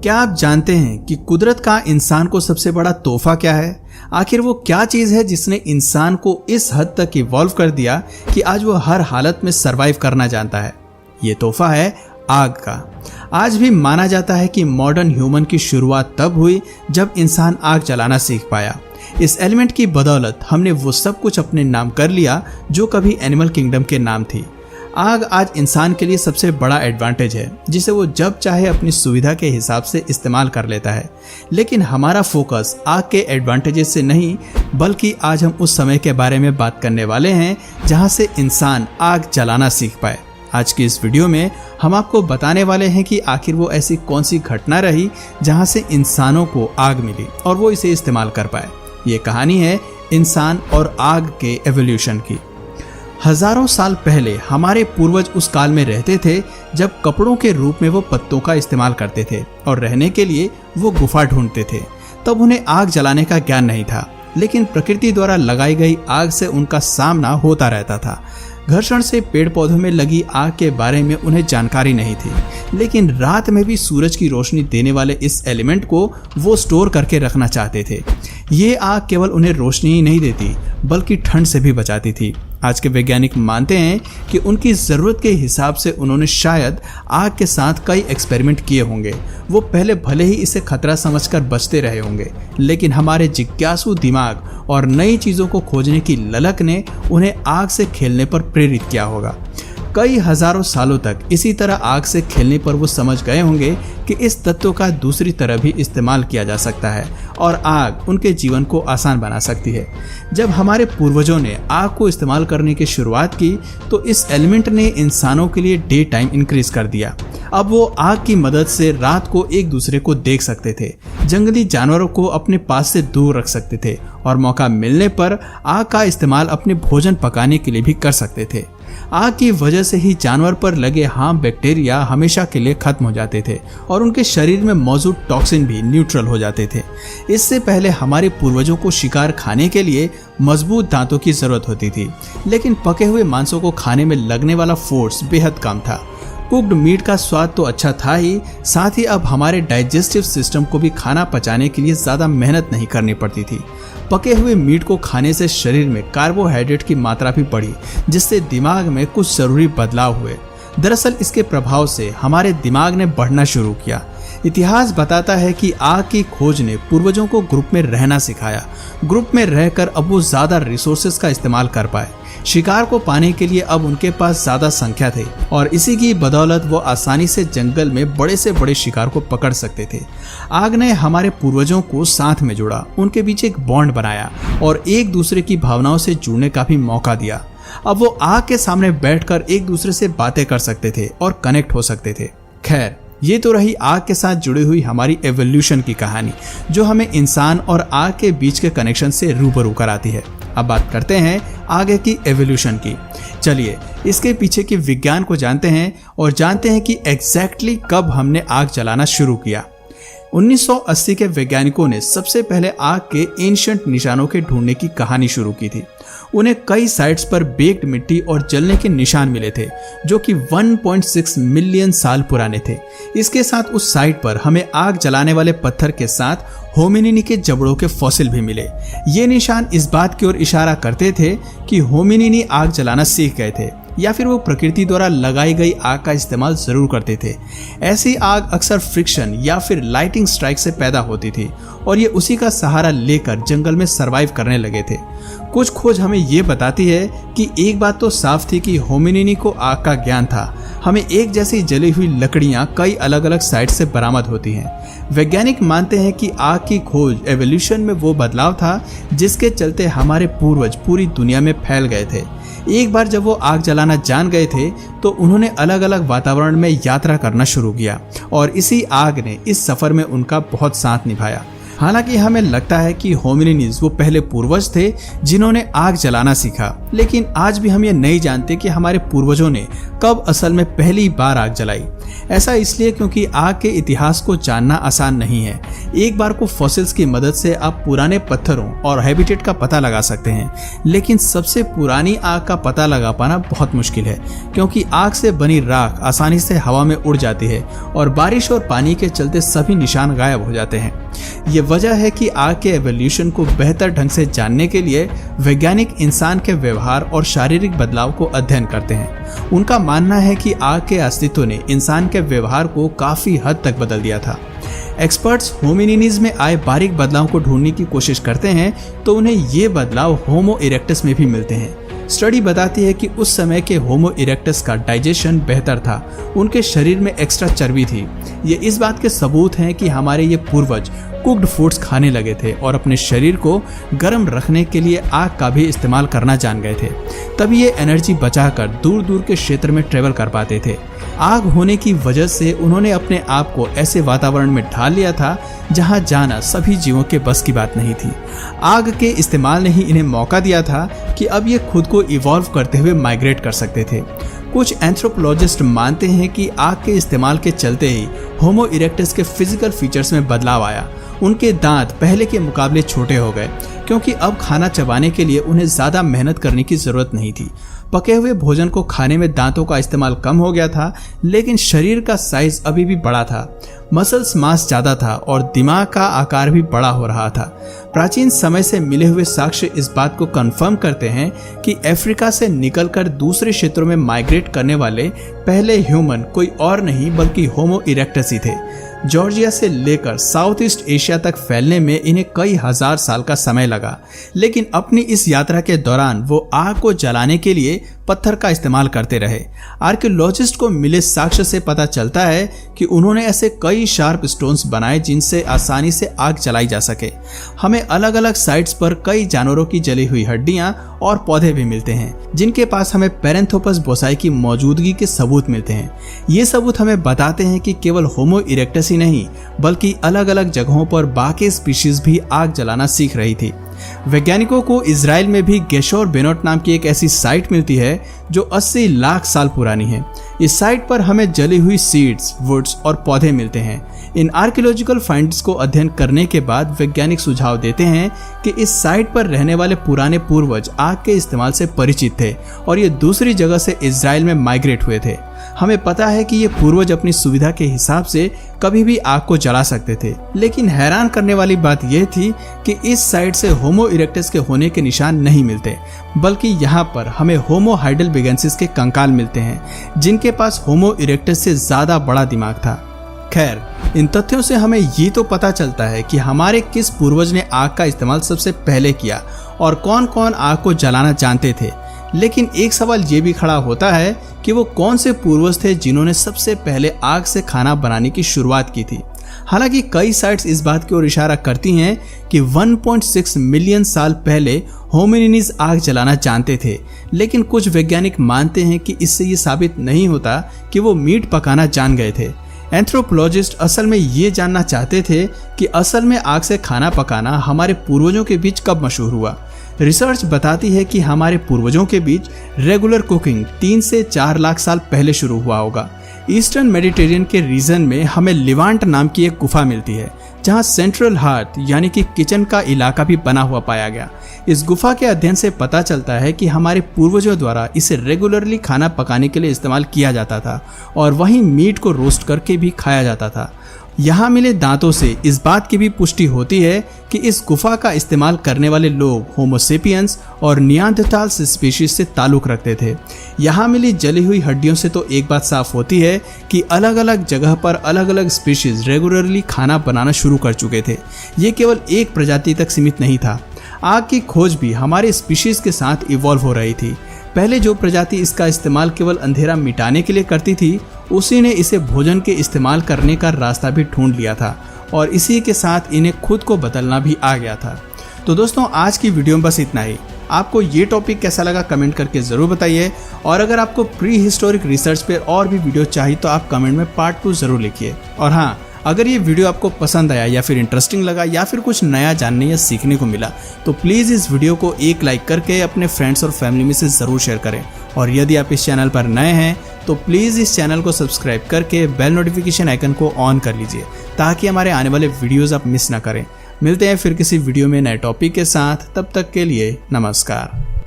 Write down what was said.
क्या आप जानते हैं कि कुदरत का इंसान को सबसे बड़ा तोहफा क्या है? आखिर वो क्या चीज है जिसने इंसान को इस हद तक इवॉल्व कर दिया कि आज वो हर हालत में सरवाइव करना जानता है? ये तोहफा है आग का। आज भी माना जाता है कि मॉडर्न ह्यूमन की शुरुआत तब हुई जब इंसान आग जलाना सीख पाया। इस एलिमेंट की बदौलत हमने वो सब कुछ अपने नाम कर लिया जो कभी एनिमल किंगडम के नाम थी। आग आज इंसान के लिए सबसे बड़ा एडवांटेज है जिसे वो जब चाहे अपनी सुविधा के हिसाब से इस्तेमाल कर लेता है। लेकिन हमारा फोकस आग के एडवांटेजेस से नहीं, बल्कि आज हम उस समय के बारे में बात करने वाले हैं जहां से इंसान आग जलाना सीख पाए। आज की इस वीडियो में हम आपको बताने वाले हैं कि आखिर वो ऐसी कौन सी घटना रही जहां से इंसानों को आग मिली और वो इसे इस्तेमाल कर पाए। ये कहानी है इंसान और आग के एवोल्यूशन की। हजारों साल पहले हमारे पूर्वज उस काल में रहते थे जब कपड़ों के रूप में वो पत्तों का इस्तेमाल करते थे और रहने के लिए वो गुफा ढूंढते थे। तब उन्हें आग जलाने का ज्ञान नहीं था, लेकिन प्रकृति द्वारा लगाई गई आग से उनका सामना होता रहता था। घर्षण से पेड़ पौधों में लगी आग के बारे में उन्हें जानकारी नहीं थी, लेकिन रात में भी सूरज की रोशनी देने वाले इस एलिमेंट को वो स्टोर करके रखना चाहते थे। ये आग केवल उन्हें रोशनी ही नहीं देती बल्कि ठंड से भी बचाती थी। आज के वैज्ञानिक मानते हैं कि उनकी ज़रूरत के हिसाब से उन्होंने शायद आग के साथ कई एक्सपेरिमेंट किए होंगे। वो पहले भले ही इसे खतरा समझकर बचते रहे होंगे, लेकिन हमारे जिज्ञासु दिमाग और नई चीज़ों को खोजने की ललक ने उन्हें आग से खेलने पर प्रेरित किया होगा। कई हजारों सालों तक इसी तरह आग से खेलने पर वो समझ गए होंगे कि इस तत्व का दूसरी तरह भी इस्तेमाल किया जा सकता है और आग उनके जीवन को आसान बना सकती है। जब हमारे पूर्वजों ने आग को इस्तेमाल करने की शुरुआत की तो इस एलिमेंट ने इंसानों के लिए डे टाइम इंक्रीज कर दिया। अब वो आग की मदद से रात को एक दूसरे को देख सकते थे, जंगली जानवरों को अपने पास से दूर रख सकते थे और मौका मिलने पर आग का इस्तेमाल अपने भोजन पकाने के लिए भी कर सकते थे। आग की वजह से ही जानवर पर लगे हार्म बैक्टीरिया हमेशा के लिए खत्म हो जाते थे और उनके शरीर में मौजूद टॉक्सिन भी न्यूट्रल हो जाते थे। इससे पहले हमारे पूर्वजों को शिकार खाने के लिए मजबूत दांतों की जरूरत होती थी, लेकिन पके हुए मांसों को खाने में लगने वाला फोर्स बेहद कम था। कुक्ड मीट का स्वाद तो अच्छा था ही, साथ ही अब हमारे डाइजेस्टिव सिस्टम को भी खाना पचाने के लिए ज्यादा मेहनत नहीं करनी पड़ती थी। पके हुए मीट को खाने से शरीर में कार्बोहाइड्रेट की मात्रा भी बढ़ी, जिससे दिमाग में कुछ जरूरी बदलाव हुए। दरअसल इसके प्रभाव से हमारे दिमाग ने बढ़ना शुरू किया। इतिहास बताता है कि आग की खोज ने पूर्वजों को ग्रुप में रहना सिखाया। ग्रुप में रहकर अब वो ज्यादा रिसोर्सेज का इस्तेमाल कर पाए। शिकार को पाने के लिए अब उनके पास ज्यादा संख्या थे और इसी की बदौलत वो आसानी से जंगल में बड़े से बड़े शिकार को पकड़ सकते थे। आग ने हमारे पूर्वजों को साथ में जोड़ा, उनके बीच एक बॉन्ड बनाया और एक दूसरे की भावनाओं से जुड़ने का भी मौका दिया। अब वो आग के सामने बैठकर एक दूसरे से बातें कर सकते थे और कनेक्ट हो सकते थे। खैर, ये तो रही आग के साथ जुड़ी हुई हमारी एवोल्यूशन की कहानी, जो हमें इंसान और आग के बीच के कनेक्शन से रूबरू कराती है। अब बात करते हैं आगे की एवोल्यूशन की। चलिए इसके पीछे के विज्ञान को जानते हैं और जानते हैं कि एग्जैक्टली कब हमने आग जलाना शुरू किया। 1980 के वैज्ञानिकों ने सबसे पहले आग के एंशिएंट निशानों के ढूंढने की कहानी शुरू की थी। उन्हें कई साइट्स पर बेक्ड मिट्टी और जलने के निशान मिले थे जो कि 1.6 मिलियन साल पुराने थे। इसके साथ उस साइट पर हमें आग जलाने वाले पत्थर के साथ होमिनिनी के जबड़ों के फॉसिल भी मिले। ये निशान इस बात की ओर इशारा करते थे कि होमिनिनी आग जलाना सीख गए थे या फिर वो प्रकृति द्वारा लगाई गई आग का इस्तेमाल जरूर करते थे। ऐसी आग अक्सर फ्रिक्शन या फिर लाइटिंग स्ट्राइक से पैदा होती थी और ये उसी का सहारा लेकर जंगल में सरवाइव करने लगे थे। कुछ खोज हमें ये बताती है कि एक बात तो साफ थी कि होमिनिनी को आग का ज्ञान था। हमें एक जैसी जली हुई लकड़ियां कई अलग अलग साइट से बरामद होती हैं। वैज्ञानिक मानते हैं कि आग की खोज एवोल्यूशन में वो बदलाव था जिसके चलते हमारे पूर्वज पूरी दुनिया में फैल गए थे। एक बार जब वो आग जलाना जान गए थे तो उन्होंने अलग अलग वातावरण में यात्रा करना शुरू किया और इसी आग ने इस सफर में उनका बहुत साथ निभाया। हालांकि हमें लगता है कि होमिनिड्स वो पहले पूर्वज थे जिन्होंने आग जलाना सीखा, लेकिन आज भी हम ये नहीं जानते कि हमारे पूर्वजों ने कब असल में पहली बार आग जलाई। ऐसा इसलिए क्योंकि आग के इतिहास को जानना आसान नहीं है। एक बार को फॉसिल्स की मदद से आप पुराने पत्थरों और हैबिटेट का पता लगा सकते हैं, लेकिन सबसे पुरानी आग का पता लगा पाना बहुत मुश्किल है, क्योंकि आग से बनी राख आसानी से हवा में उड़ जाती है और बारिश और पानी के चलते सभी निशान गायब हो जाते हैं। ये वजह है कि आग के एवोल्यूशन को बेहतर ढंग से जानने के लिए वैज्ञानिक इंसान के व्यवहार और शारीरिक बदलाव को अध्ययन करते हैं। उनका मानना है कि आग के अस्तित्व ने इंसान के व्यवहार को काफी हद तक बदल दिया था। एक्सपर्ट्स होमिनिड्स में आए बारीक बदलाव को ढूंढने की कोशिश करते हैं तो उन्हें ये बदलाव होमो इरेक्टस में भी मिलते हैं। स्टडी बताती है कि उस समय के होमो इरेक्टस का डाइजेशन बेहतर था, उनके शरीर में एक्स्ट्रा चर्बी थी। ये इस बात के सबूत हैं कि हमारे ये पूर्वज कुक्ड फूड्स खाने लगे थे और अपने शरीर को गर्म रखने के लिए आग का भी इस्तेमाल करना जान गए थे। तभी ये एनर्जी बचाकर दूर दूर के क्षेत्र में ट्रेवल कर पाते थे। आग होने की वजह से उन्होंने अपने आप को ऐसे वातावरण में ढाल लिया था जहां जाना सभी जीवों के बस की बात नहीं थी। आग के इस्तेमाल ने ही इन्हें मौका दिया था कि अब ये खुद को इवॉल्व करते हुए माइग्रेट कर सकते थे। कुछ एंथ्रोपोलॉजिस्ट मानते हैं कि आग के इस्तेमाल के चलते ही होमो इरेक्टस के फिजिकल फीचर्स में बदलाव आया। उनके दांत पहले के मुकाबले छोटे हो गए, क्योंकि अब खाना चबाने के लिए उन्हें ज्यादा मेहनत करने की जरूरत नहीं थी। पके हुए भोजन को खाने में दांतों का इस्तेमाल कम हो गया था, लेकिन शरीर का साइज अभी भी बड़ा था। मसल्स मास ज्यादा था और दिमाग का आकार भी बड़ा हो रहा था। प्राचीन समय से मिले हुए साक्ष्य इस बात को कंफर्म करते हैं कि अफ्रीका से निकलकर दूसरे क्षेत्रों में माइग्रेट करने वाले पहले ह्यूमन कोई और नहीं बल्कि होमो इरेक्टस ही थे। जॉर्जिया से लेकर साउथ ईस्ट एशिया तक फैलने में इन्हें कई हजार साल का समय लगा, लेकिन अपनी इस यात्रा के दौरान वो आग को जलाने के लिए पत्थर का इस्तेमाल करते रहे। आर्कियोलॉजिस्ट को मिले साक्ष्य से पता चलता है कि उन्होंने ऐसे कई शार्प स्टोन्स बनाए जिनसे आसानी से आग जलाई जा सके। हमें अलग अलग साइट्स पर कई जानवरों की जली हुई हड्डियां और पौधे भी मिलते हैं, जिनके पास हमें पैरेंथोपस बोसाई की मौजूदगी के सबूत मिलते हैं। ये सबूत हमें बताते हैं कि केवल होमो इरेक्टस ही नहीं बल्कि अलग अलग जगहों पर बाकी स्पीशीज भी आग जलाना सीख रही थी। वैज्ञानिकों को इजराइल में भी गेशोर बेनोट नाम की एक ऐसी साइट मिलती है जो 80 लाख साल पुरानी है। इस साइट पर हमें जली हुई सीड्स, वुड्स और पौधे मिलते हैं। इन आर्कियोलॉजिकल फाइंड्स को अध्ययन करने के बाद वैज्ञानिक सुझाव देते हैं कि इस साइट पर रहने वाले पुराने पूर्वज आग के इस्तेमाल से परिचित थे और ये दूसरी जगह से इजराइल में माइग्रेट हुए थे। हमें पता है कि ये पूर्वज अपनी सुविधा के हिसाब से कभी भी आग को जला सकते थे, लेकिन हैरान करने वाली बात यह थी कि इस साइट से होमो इरेक्टस के होने के निशान नहीं मिलते, बल्कि यहाँ पर हमें होमो हाइडेलबर्गेंसिस के कंकाल मिलते हैं, जिनके पास होमो इरेक्टस से ज्यादा बड़ा दिमाग था। खैर, इन तथ्यों से हमें ये तो पता चलता है कि हमारे किस पूर्वज ने आग का इस्तेमाल सबसे पहले किया और कौन कौन आग को जलाना जानते थे, लेकिन एक सवाल ये भी खड़ा होता है कि वो कौन से पूर्वज थे जिन्होंने सबसे पहले आग से खाना बनाने की शुरुआत की थी। हालांकि कई साइट्स इस बात की ओर इशारा करती हैं कि 1.6 मिलियन साल पहले होमिनिड्स आग जलाना जानते थे, लेकिन कुछ वैज्ञानिक मानते हैं कि इससे ये साबित नहीं होता कि वो मीट पकाना जान गए थे। एंथ्रोपोलॉजिस्ट असल में ये जानना चाहते थे कि असल में आग से खाना पकाना हमारे पूर्वजों के बीच कब मशहूर हुआ। रिसर्च बताती है कि हमारे पूर्वजों के बीच रेगुलर कुकिंग 3 से 4 लाख साल पहले शुरू हुआ होगा। ईस्टर्न मेडिटेरियन के रीजन में हमें लिवांट नाम की एक गुफा मिलती है, जहां सेंट्रल हार्थ यानी कि किचन का इलाका भी बना हुआ पाया गया। इस गुफा के अध्ययन से पता चलता है कि हमारे पूर्वजों द्वारा इसे रेगुलरली खाना पकाने के लिए इस्तेमाल किया जाता था और वहीं मीट को रोस्ट करके भी खाया जाता था। यहाँ मिले दांतों से इस बात की भी पुष्टि होती है कि इस गुफा का इस्तेमाल करने वाले लोग होमोसेपियंस और नियांडरथाल्स स्पीशीज से ताल्लुक रखते थे। यहाँ मिली जली हुई हड्डियों से तो एक बात साफ होती है कि अलग अलग जगह पर अलग अलग स्पीशीज रेगुलरली खाना बनाना शुरू कर चुके थे। ये केवल एक प्रजाति तक सीमित नहीं था। आग की खोज भी हमारे स्पीशीज के साथ इवॉल्व हो रही थी। पहले जो प्रजाति इसका इस्तेमाल केवल अंधेरा मिटाने के लिए करती थी, उसी ने इसे भोजन के इस्तेमाल करने का रास्ता भी ढूंढ लिया था और इसी के साथ इन्हें खुद को बदलना भी आ गया था। तो दोस्तों, आज की वीडियो में बस इतना ही। आपको ये टॉपिक कैसा लगा कमेंट करके ज़रूर बताइए, और अगर आपको प्री हिस्टोरिक रिसर्च पर और भी वीडियो चाहिए तो आप कमेंट में पार्ट 2 ज़रूर लिखिए। और हाँ, अगर ये वीडियो आपको पसंद आया या फिर इंटरेस्टिंग लगा या फिर कुछ नया जानने या सीखने को मिला तो प्लीज़ इस वीडियो को एक लाइक करके अपने फ्रेंड्स और फैमिली में से ज़रूर शेयर करें। और यदि आप इस चैनल पर नए हैं तो प्लीज़ इस चैनल को सब्सक्राइब करके बेल नोटिफिकेशन आइकन को ऑन कर लीजिए ताकि हमारे आने वाले वीडियोज़ आप मिस ना करें। मिलते हैं फिर किसी वीडियो में नए टॉपिक के साथ, तब तक के लिए नमस्कार।